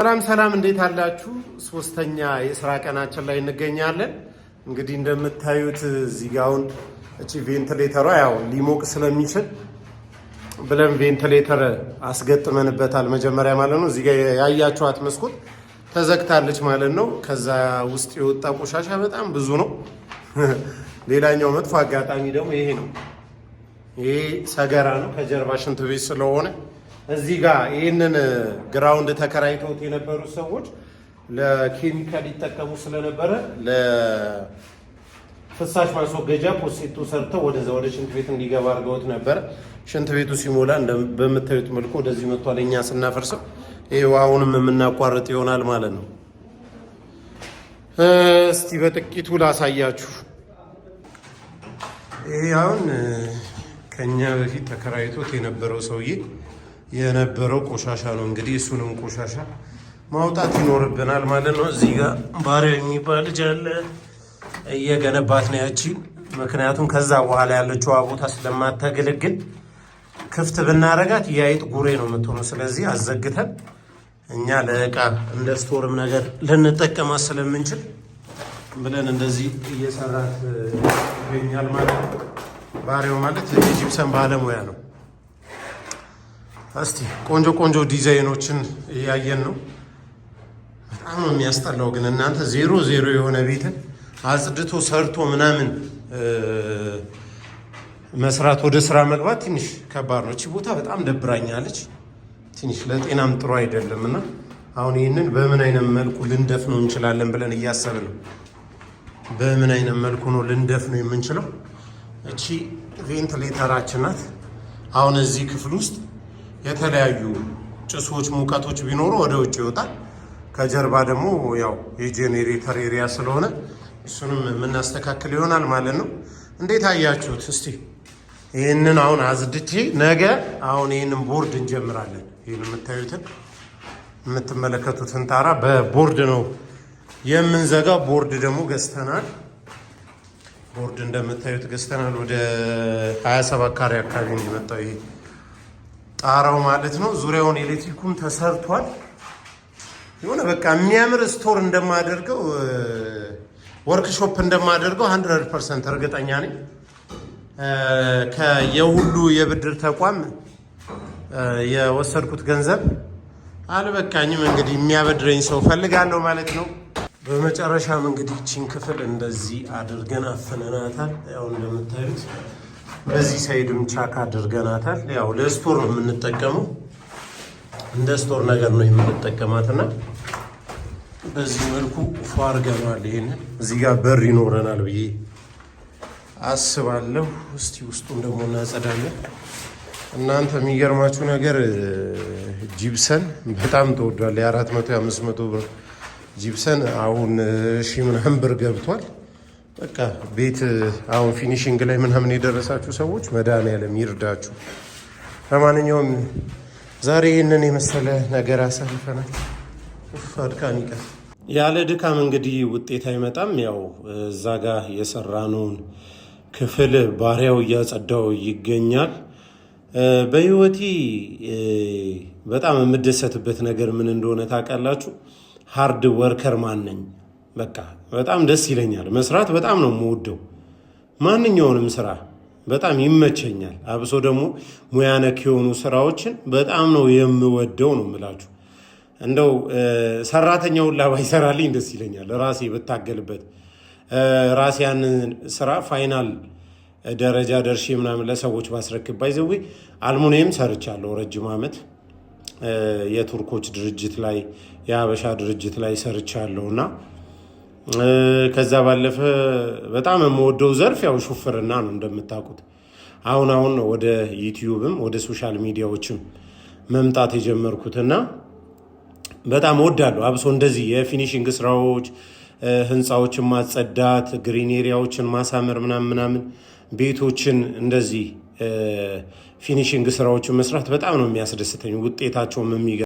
ሰላም እንዴት አላችሁ? ሶስተኛ የስራ ቀናችን ላይ እንገኛለን። እንግዲህ እንደምታዩት እዚህ ጋር አሁን እቺ ቬንቲሌተሯ ያው ሊሞቅ ስለሚችል ብለን ቬንቲሌተር አስገጥመንበታል መጀመሪያ ማለት ነው። እዚህ ጋር ያያችኋት መስኮት ተዘግታለች ማለት ነው። ከዛ ውስጥ የወጣ ቆሻሻ በጣም ብዙ ነው። ሌላኛው መጥፎ አጋጣሚ ደግሞ ይሄ ነው። ይሄ ሰገራ ነው ከጀርባ ሽንት ቤት ስለሆነ እዚህ ጋር ይህንን ግራውንድ ተከራይተውት የነበሩ ሰዎች ለኬሚካል ይጠቀሙ ስለነበረ ለፍሳሽ ማስወገጃ ፖሴቶ ሰርተው ወደ ሽንት ቤት እንዲገባ አድርገውት ነበረ። ሽንት ቤቱ ሲሞላ በምታዩት መልኩ ወደዚህ መጥቷል። እኛ ስናፈርሰው ይሄው አሁንም የምናቋርጥ ይሆናል ማለት ነው። እስቲ በጥቂቱ ላሳያችሁ። ይሄ አሁን ከኛ በፊት ተከራይቶት የነበረው ሰውዬ የነበረው ቆሻሻ ነው። እንግዲህ እሱንም ቆሻሻ ማውጣት ይኖርብናል ማለት ነው። እዚህ ጋር ባሪያው የሚባል ልጅ አለ እየገነባት ነው ያቺ። ምክንያቱም ከዛ በኋላ ያለችው ቦታ ስለማታገለግል ክፍት ብናረጋት የአይጥ ጉሬ ነው የምትሆነው። ስለዚህ አዘግተን እኛ ለእቃ እንደ ስቶርም ነገር ልንጠቀማት ስለምንችል ብለን እንደዚህ እየሰራት ይገኛል ማለት ነው። ባሪያው ማለት የጂፕሰን ባለሙያ ነው። እስቲ ቆንጆ ዲዛይኖችን እያየን ነው። በጣም ነው የሚያስጠላው ግን እናንተ ዜሮ የሆነ ቤትን አጽድቶ ሰርቶ ምናምን መስራት ወደ ስራ መግባት ትንሽ ከባድ ነው። እቺ ቦታ በጣም ደብራኛለች። ትንሽ ለጤናም ጥሩ አይደለም እና አሁን ይህንን በምን አይነት መልኩ ልንደፍነው እንችላለን ብለን እያሰብን ነው። በምን አይነት መልኩ ነው ልንደፍነው የምንችለው? እቺ ቬንቲሌተራችን ናት። አሁን እዚህ ክፍል ውስጥ የተለያዩ ጭሶች፣ ሙቀቶች ቢኖሩ ወደ ውጭ ይወጣል። ከጀርባ ደግሞ ያው የጄኔሬተር ኤሪያ ስለሆነ እሱንም የምናስተካክል ይሆናል ማለት ነው። እንዴት አያችሁት? እስቲ ይህንን አሁን አዝድቼ ነገ አሁን ይህንን ቦርድ እንጀምራለን። ይህን የምትመለከቱትን ጣራ በቦርድ ነው የምንዘጋው። ቦርድ ደግሞ ገዝተናል። ቦርድ እንደምታዩት ገዝተናል። ወደ 27 ካሬ አካባቢ ነው የመጣው ይሄ ጣራው ማለት ነው። ዙሪያውን ኤሌክትሪኩም ተሰርቷል። የሆነ በቃ የሚያምር ስቶር እንደማደርገው ወርክሾፕ እንደማደርገው 100% እርግጠኛ ነኝ። ከየሁሉ የብድር ተቋም የወሰድኩት ገንዘብ አልበቃኝም። እንግዲህ የሚያበድረኝ ሰው ፈልጋለሁ ማለት ነው። በመጨረሻም እንግዲህ ቺን ክፍል እንደዚህ አድርገን አፍነናታል። ያው እንደምታዩት በዚህ ሳይድም ቻክ አድርገናታል። ያው ለስቶር ነው የምንጠቀመው፣ እንደ ስቶር ነገር ነው የምንጠቀማትና በዚህ መልኩ ፏ አድርገናል። ይሄንን እዚህ ጋር በር ይኖረናል ብዬ አስባለሁ። እስቲ ውስጡን ደግሞ እናጸዳለን። እናንተ የሚገርማችሁ ነገር ጂፕሰን በጣም ተወዷል። የ400 የ500 ብር ጂፕሰን አሁን ሺህ ምናምን ብር ገብቷል። በቃ ቤት አሁን ፊኒሽንግ ላይ ምናምን የደረሳችሁ ሰዎች መድኃኒዓለም ይርዳችሁ። ለማንኛውም ዛሬ ይህንን የመሰለ ነገር አሳልፈናል። አድካሚ ቀን። ያለ ድካም እንግዲህ ውጤት አይመጣም። ያው እዛ ጋር የሰራነውን ክፍል ባሪያው እያጸዳው ይገኛል። በህይወቴ በጣም የምደሰትበት ነገር ምን እንደሆነ ታውቃላችሁ? ሃርድ ወርከር ማን ነኝ። በቃ በጣም ደስ ይለኛል። መስራት በጣም ነው የምወደው። ማንኛውንም ስራ በጣም ይመቸኛል። አብሶ ደግሞ ሙያ ነክ የሆኑ ስራዎችን በጣም ነው የምወደው ነው የምላችሁ። እንደው ሰራተኛውን ባይሰራልኝ ደስ ይለኛል። ራሴ ብታገልበት ራሴ ያንን ስራ ፋይናል ደረጃ ደርሼ ምናምን ለሰዎች ባስረክብ። ባይዘዌ አልሙኒየም ሰርቻለሁ ረጅም ዓመት የቱርኮች ድርጅት ላይ የሀበሻ ድርጅት ላይ ሰርቻለሁ እና ከዛ ባለፈ በጣም የምወደው ዘርፍ ያው ሹፍርና ነው እንደምታውቁት። አሁን ወደ ዩቲዩብም ወደ ሶሻል ሚዲያዎችም መምጣት የጀመርኩትና በጣም እወዳለሁ። አብሶ እንደዚህ የፊኒሽንግ ስራዎች፣ ህንፃዎችን ማጸዳት፣ ግሪን ኤሪያዎችን ማሳመር ምናምን ቤቶችን እንደዚህ ፊኒሽንግ ስራዎችን መስራት በጣም ነው የሚያስደስተኝ። ውጤታቸውም